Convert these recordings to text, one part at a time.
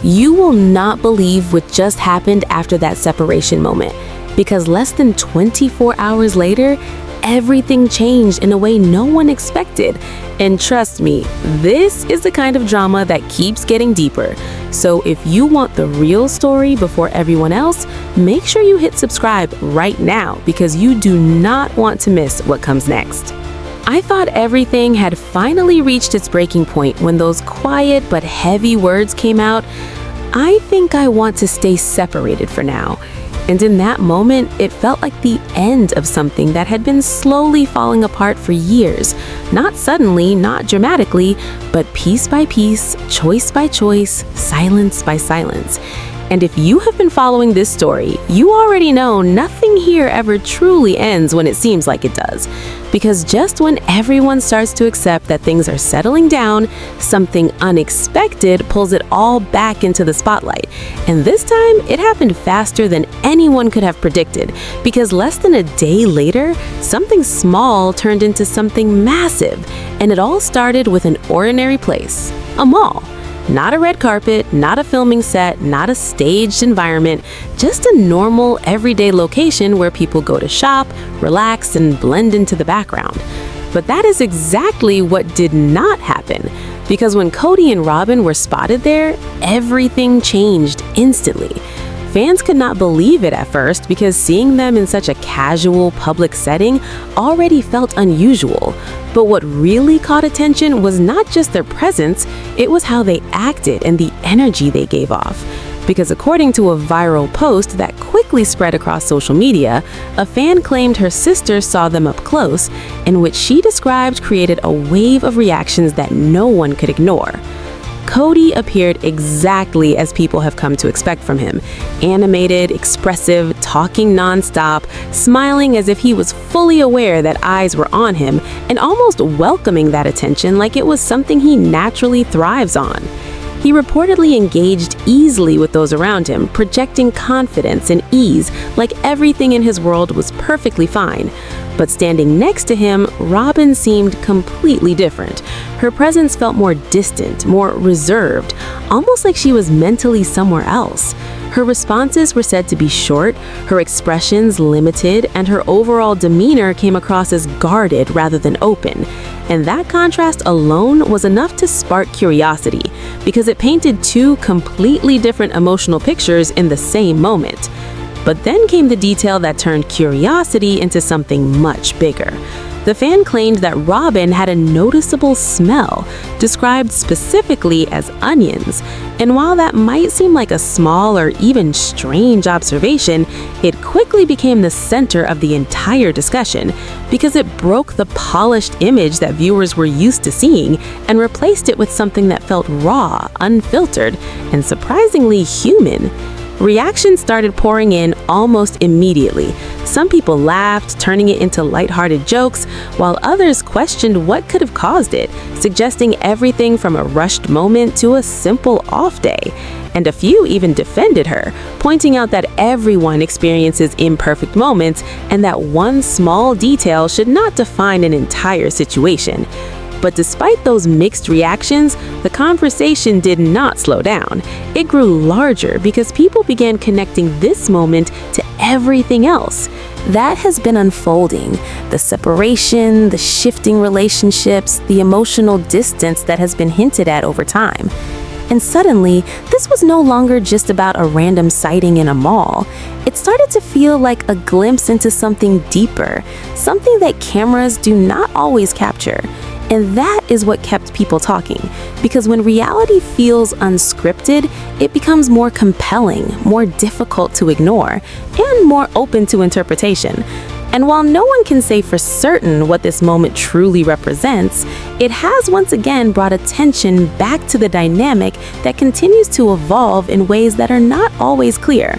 You will not believe what just happened after that separation moment, because less than 24 hours later, everything changed in a way no one expected. And trust me, this is the kind of drama that keeps getting deeper. So if you want the real story before everyone else, make sure you hit subscribe right now, because you do not want to miss what comes next. I thought everything had finally reached its breaking point when those quiet but heavy words came out. I think I want to stay separated for now. And in that moment, it felt like the end of something that had been slowly falling apart for years. Not suddenly, not dramatically, but piece by piece, choice by choice, silence by silence. And if you have been following this story, you already know nothing here ever truly ends when it seems like it does. Because just when everyone starts to accept that things are settling down, something unexpected pulls it all back into the spotlight. And this time, it happened faster than anyone could have predicted, because less than a day later, something small turned into something massive. And it all started with an ordinary place, a mall. Not a red carpet, not a filming set, not a staged environment, just a normal, everyday location where people go to shop, relax, and blend into the background. But that is exactly what did not happen, because when Kody and Robyn were spotted there, everything changed instantly. Fans could not believe it at first, because seeing them in such a casual public setting already felt unusual. But what really caught attention was not just their presence, it was how they acted and the energy they gave off. Because according to a viral post that quickly spread across social media, a fan claimed her sister saw them up close, and which she described created a wave of reactions that no one could ignore. Kody appeared exactly as people have come to expect from him. Animated, expressive, talking nonstop, smiling as if he was fully aware that eyes were on him, and almost welcoming that attention like it was something he naturally thrives on. He reportedly engaged easily with those around him, projecting confidence and ease like everything in his world was perfectly fine. But standing next to him, Robyn seemed completely different. Her presence felt more distant, more reserved, almost like she was mentally somewhere else. Her responses were said to be short, her expressions limited, and her overall demeanor came across as guarded rather than open. And that contrast alone was enough to spark curiosity, because it painted two completely different emotional pictures in the same moment. But then came the detail that turned curiosity into something much bigger. The fan claimed that Robyn had a noticeable smell, described specifically as onions. And while that might seem like a small or even strange observation, it quickly became the center of the entire discussion, because it broke the polished image that viewers were used to seeing and replaced it with something that felt raw, unfiltered, and surprisingly human. Reactions started pouring in almost immediately. Some people laughed, turning it into lighthearted jokes, while others questioned what could have caused it, suggesting everything from a rushed moment to a simple off day. And a few even defended her, pointing out that everyone experiences imperfect moments and that one small detail should not define an entire situation. But despite those mixed reactions, the conversation did not slow down. It grew larger because people began connecting this moment to everything else that has been unfolding. The separation, the shifting relationships, the emotional distance that has been hinted at over time. And suddenly, this was no longer just about a random sighting in a mall. It started to feel like a glimpse into something deeper, something that cameras do not always capture. And that is what kept people talking, because when reality feels unscripted, it becomes more compelling, more difficult to ignore, and more open to interpretation. And while no one can say for certain what this moment truly represents, it has once again brought attention back to the dynamic that continues to evolve in ways that are not always clear.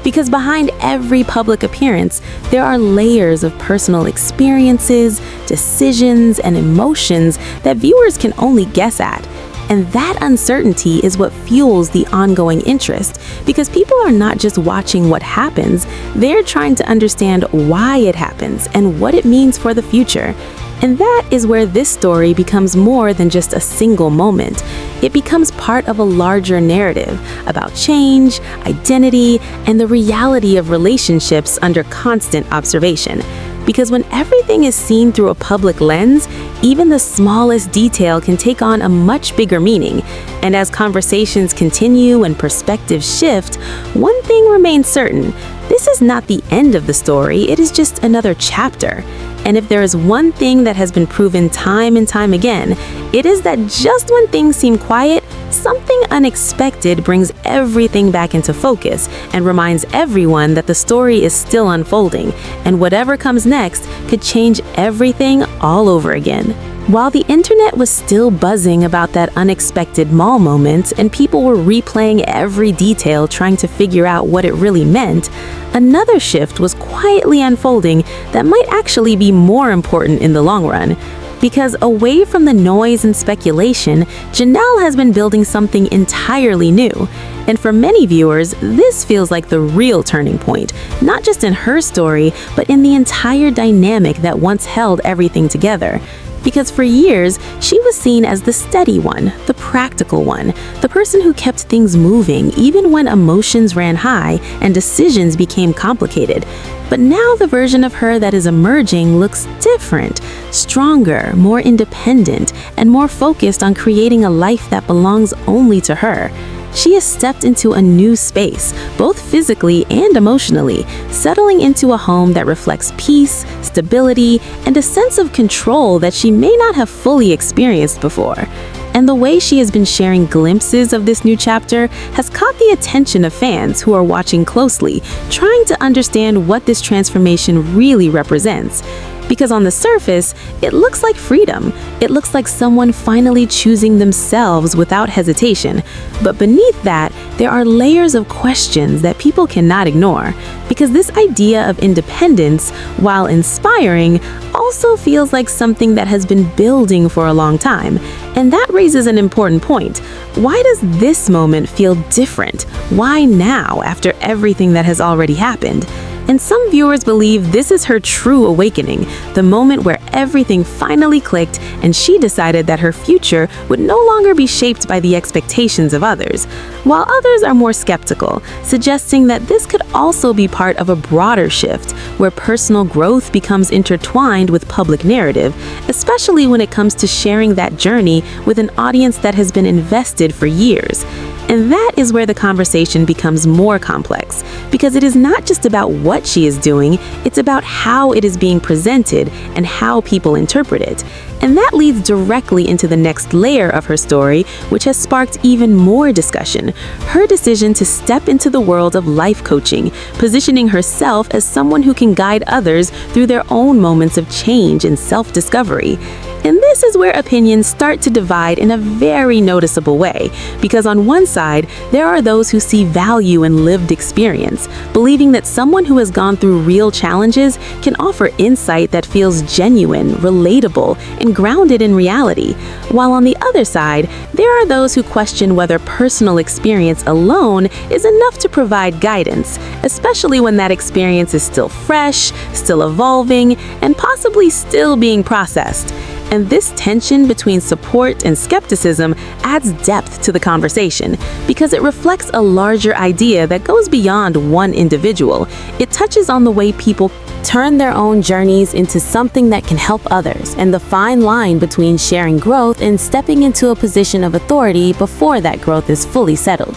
Because behind every public appearance, there are layers of personal experiences, decisions, and emotions that viewers can only guess at. And that uncertainty is what fuels the ongoing interest, because people are not just watching what happens, they're trying to understand why it happens and what it means for the future. And that is where this story becomes more than just a single moment. It becomes part of a larger narrative about change, identity, and the reality of relationships under constant observation. Because when everything is seen through a public lens, even the smallest detail can take on a much bigger meaning. And as conversations continue and perspectives shift, one thing remains certain. This is not the end of the story, it is just another chapter. And if there is one thing that has been proven time and time again, it is that just when things seem quiet, something unexpected brings everything back into focus and reminds everyone that the story is still unfolding, and whatever comes next could change everything all over again. While the internet was still buzzing about that unexpected mall moment and people were replaying every detail trying to figure out what it really meant, another shift was quietly unfolding that might actually be more important in the long run. Because away from the noise and speculation, Janelle has been building something entirely new. And for many viewers, this feels like the real turning point, not just in her story, but in the entire dynamic that once held everything together. Because for years, she was seen as the steady one, the practical one, the person who kept things moving even when emotions ran high and decisions became complicated. But now the version of her that is emerging looks different, stronger, more independent, and more focused on creating a life that belongs only to her. She has stepped into a new space, both physically and emotionally, settling into a home that reflects peace, stability, and a sense of control that she may not have fully experienced before. And the way she has been sharing glimpses of this new chapter has caught the attention of fans who are watching closely, trying to understand what this transformation really represents. Because on the surface, it looks like freedom. It looks like someone finally choosing themselves without hesitation. But beneath that, there are layers of questions that people cannot ignore. Because this idea of independence, while inspiring, also feels like something that has been building for a long time. And that raises an important point. Why does this moment feel different? Why now, after everything that has already happened? And some viewers believe this is her true awakening, the moment where everything finally clicked and she decided that her future would no longer be shaped by the expectations of others, while others are more skeptical, suggesting that this could also be part of a broader shift where personal growth becomes intertwined with public narrative, especially when it comes to sharing that journey with an audience that has been invested for years. And that is where the conversation becomes more complex, because it is not just about what she is doing, it's about how it is being presented and how people interpret it. And that leads directly into the next layer of her story, which has sparked even more discussion: her decision to step into the world of life coaching, positioning herself as someone who can guide others through their own moments of change and self-discovery. And this is where opinions start to divide in a very noticeable way, because on one side, there are those who see value in lived experience, believing that someone who has gone through real challenges can offer insight that feels genuine, relatable, and grounded in reality. While on the other side, there are those who question whether personal experience alone is enough to provide guidance, especially when that experience is still fresh, still evolving, and possibly still being processed. And this tension between support and skepticism adds depth to the conversation because it reflects a larger idea that goes beyond one individual. It touches on the way people turn their own journeys into something that can help others, and the fine line between sharing growth and stepping into a position of authority before that growth is fully settled.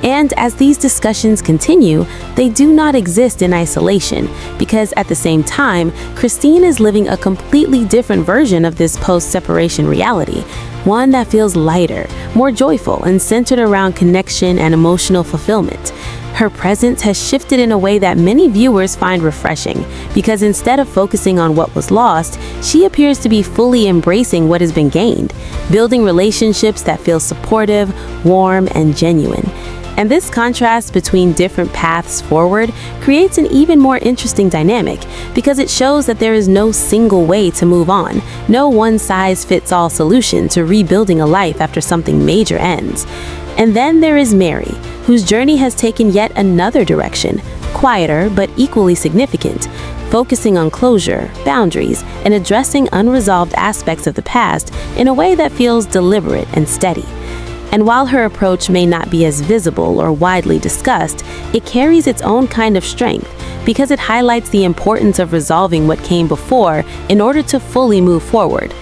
And as these discussions continue, they do not exist in isolation, because at the same time, Christine is living a completely different version of this post-separation reality, one that feels lighter, more joyful, and centered around connection and emotional fulfillment. Her presence has shifted in a way that many viewers find refreshing, because instead of focusing on what was lost, she appears to be fully embracing what has been gained, building relationships that feel supportive, warm, and genuine. And this contrast between different paths forward creates an even more interesting dynamic, because it shows that there is no single way to move on, no one-size-fits-all solution to rebuilding a life after something major ends. And then there is Mary, whose journey has taken yet another direction, quieter but equally significant, focusing on closure, boundaries, and addressing unresolved aspects of the past in a way that feels deliberate and steady. And while her approach may not be as visible or widely discussed, it carries its own kind of strength because it highlights the importance of resolving what came before in order to fully move forward.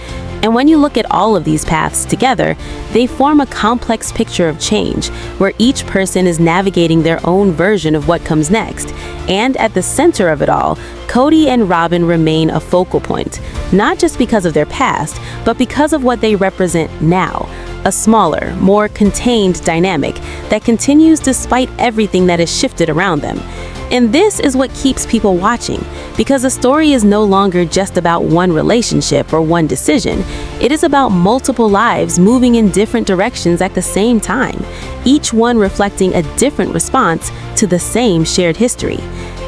And when you look at all of these paths together, they form a complex picture of change, where each person is navigating their own version of what comes next. And at the center of it all, Kody and Robyn remain a focal point, not just because of their past, but because of what they represent now. A smaller, more contained dynamic that continues despite everything that has shifted around them. And this is what keeps people watching, because the story is no longer just about one relationship or one decision. It is about multiple lives moving in different directions at the same time, each one reflecting a different response to the same shared history.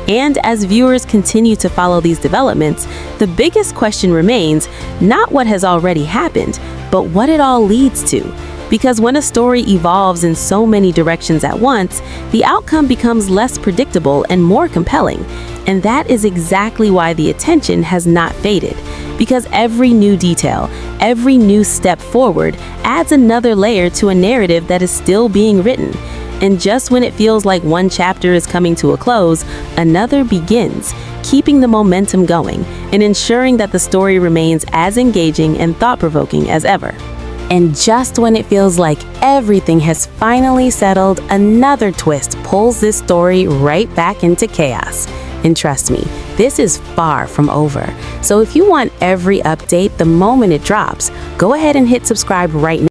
And as viewers continue to follow these developments, the biggest question remains not what has already happened, but what it all leads to. Because when a story evolves in so many directions at once, the outcome becomes less predictable and more compelling. And that is exactly why the attention has not faded. Because every new detail, every new step forward adds another layer to a narrative that is still being written. And just when it feels like one chapter is coming to a close, another begins, keeping the momentum going and ensuring that the story remains as engaging and thought-provoking as ever. And just when it feels like everything has finally settled, another twist pulls this story right back into chaos. And trust me, this is far from over. So if you want every update the moment it drops, go ahead and hit subscribe right now.